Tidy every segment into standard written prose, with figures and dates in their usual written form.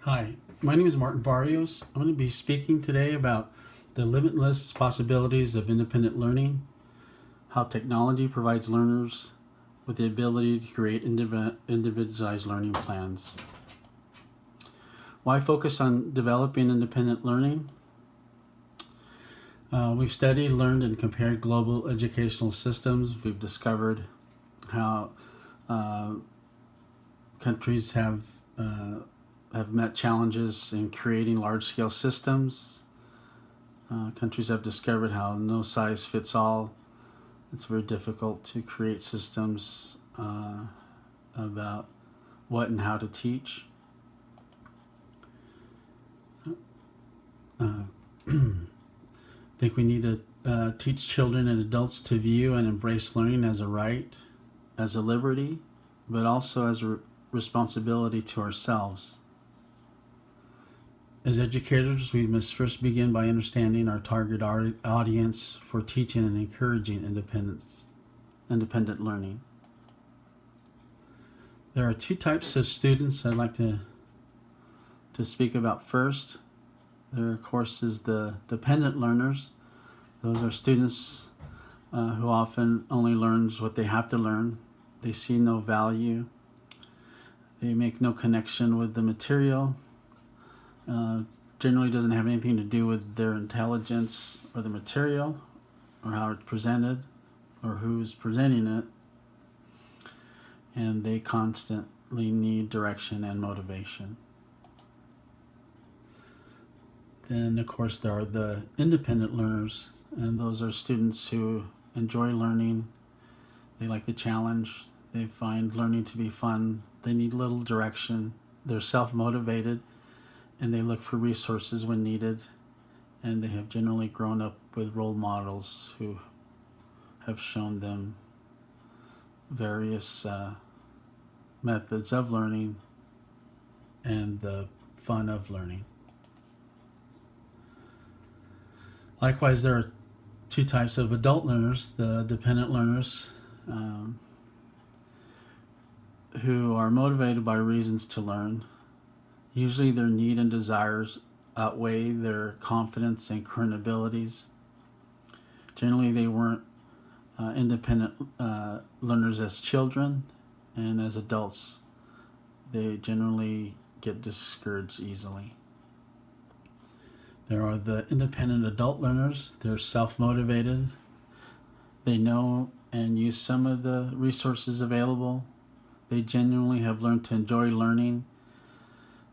Hi, my name is Martin Barrios. I'm going to be speaking today about the limitless possibilities of independent learning, how technology provides learners with the ability to create individualized learning plans. Why focus on developing independent learning? We've studied, learned, and compared global educational systems. We've discovered how countries have met challenges in creating large-scale systems. Countries have discovered how no size fits all. It's very difficult to create systems about what and how to teach. I think we need to teach children and adults to view and embrace learning as a right, as a liberty, but also as a responsibility to ourselves. As educators, we must first begin by understanding our target audience for teaching and encouraging independent learning. There are two types of students I'd like to speak about first. There, of course, is the dependent learners. Those are students who often only learn what they have to learn. They see no value. They make no connection with the material. Generally doesn't have anything to do with their intelligence or the material or how it's presented or who's presenting it. And they constantly need direction and motivation. Then, of course, there are the independent learners, and those are students who enjoy learning. They like the challenge. They find learning to be fun. They need little direction. They're self-motivated, and they look for resources when needed. And they have generally grown up with role models who have shown them various methods of learning and the fun of learning. Likewise, there are two types of adult learners, the dependent learners, who are motivated by reasons to learn. Usually their need and desires outweigh their confidence and current abilities. Generally, they weren't independent learners as children, and as adults, they generally get discouraged easily. There are the independent adult learners. They're self-motivated. They know and use some of the resources available. They genuinely have learned to enjoy learning.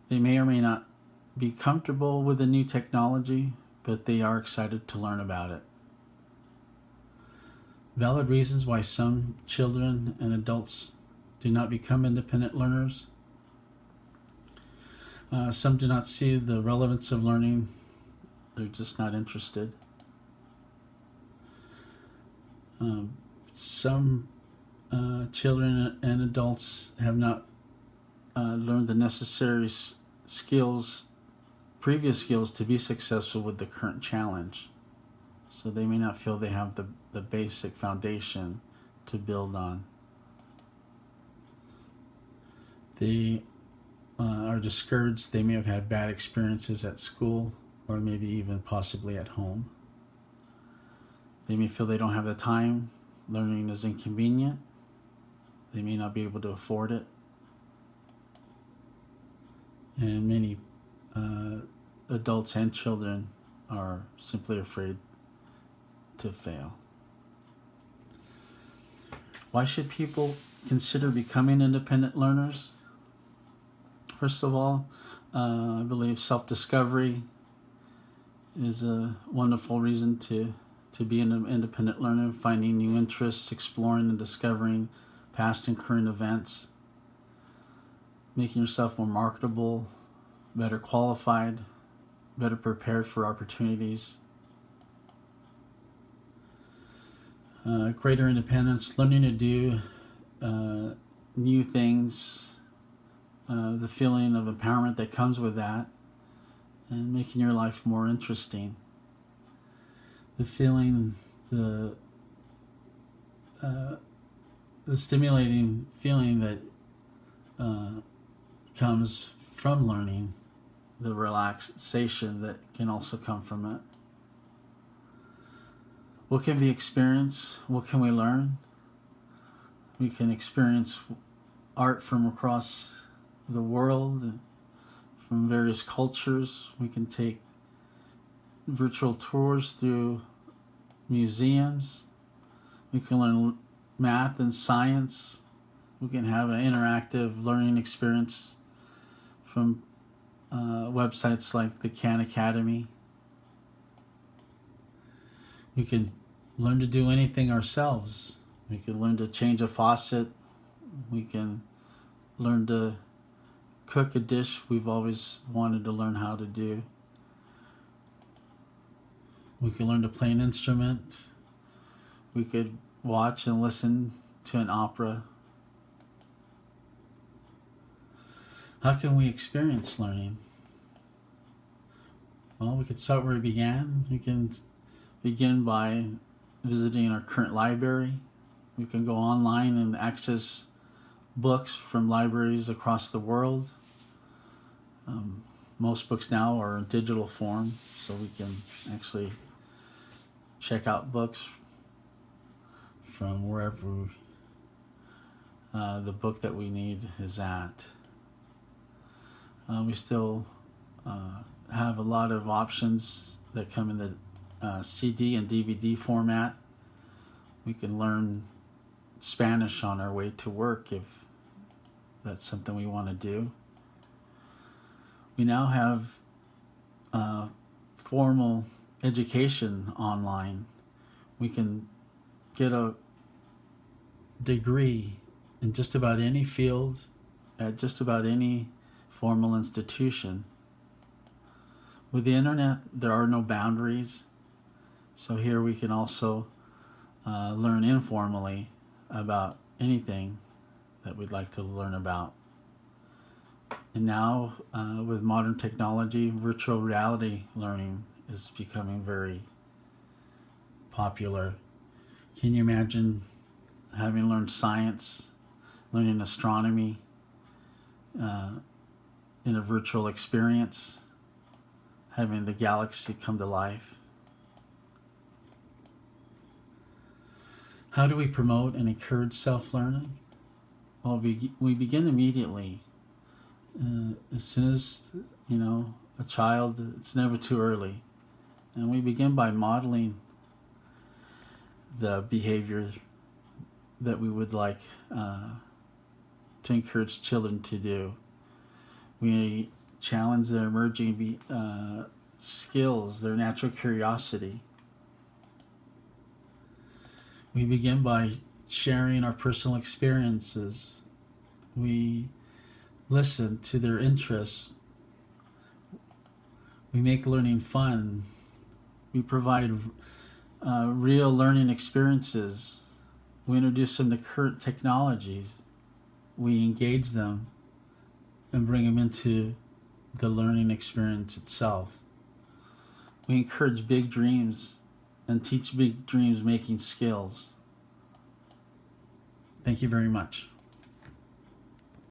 They may or may not be comfortable with the new technology, but they are excited to learn about it. Valid reasons why some children and adults do not become independent learners. Some do not see the relevance of learning. They're just not interested. Some children and adults have not learned the necessary skills, previous skills, to be successful with the current challenge. So they may not feel they have the basic foundation to build on. They are discouraged. They may have had bad experiences at school, or maybe even possibly at home. They may feel they don't have the time. Learning is inconvenient. They may not be able to afford it. And many adults and children are simply afraid to fail. Why should people consider becoming independent learners? First of all, I believe self-discovery is a wonderful reason to be an independent learner, finding new interests, exploring and discovering past and current events, making yourself more marketable, better qualified, better prepared for opportunities. Greater independence, learning to do new things, the feeling of empowerment that comes with that, and making your life more interesting. The feeling, the stimulating feeling that comes from learning the relaxation that can also come from it. What can be experienced? What can we learn? We can experience art from across the world, from various cultures. We can take virtual tours through museums. We can learn math and science. We can have an interactive learning experience from websites like the Khan Academy. We can learn to do anything ourselves. We can learn to change a faucet. We can learn to cook a dish we've always wanted to learn how to do. We can learn to play an instrument. We could watch and listen to an opera. How can we experience learning? Well, we could start where we began. We can begin by visiting our current library. We can go online and access books from libraries across the world. Most books now are in digital form, so we can actually check out books from wherever the book that we need is at. We still have a lot of options that come in the CD and DVD format. We can learn Spanish on our way to work if that's something we want to do. We now have formal education online. We can get a degree in just about any field at just about any formal institution. With the internet, there are no boundaries. So here we can also learn informally about anything that we'd like to learn about. And now, with modern technology, virtual reality learning is becoming very popular. Can you imagine having learned science, learning astronomy in a virtual experience, having the galaxy come to life? How do we promote and encourage self-learning? Well, we begin immediately. As soon as, a child, it's never too early. And we begin by modeling the behavior that we would like to encourage children to do. We challenge their emerging skills, their natural curiosity. We begin by sharing our personal experiences. We listen to their interests. We make learning fun. We provide real learning experiences. We introduce them to current technologies. We engage them and bring them into the learning experience itself. We encourage big dreams and teach big dreams making skills. Thank you very much.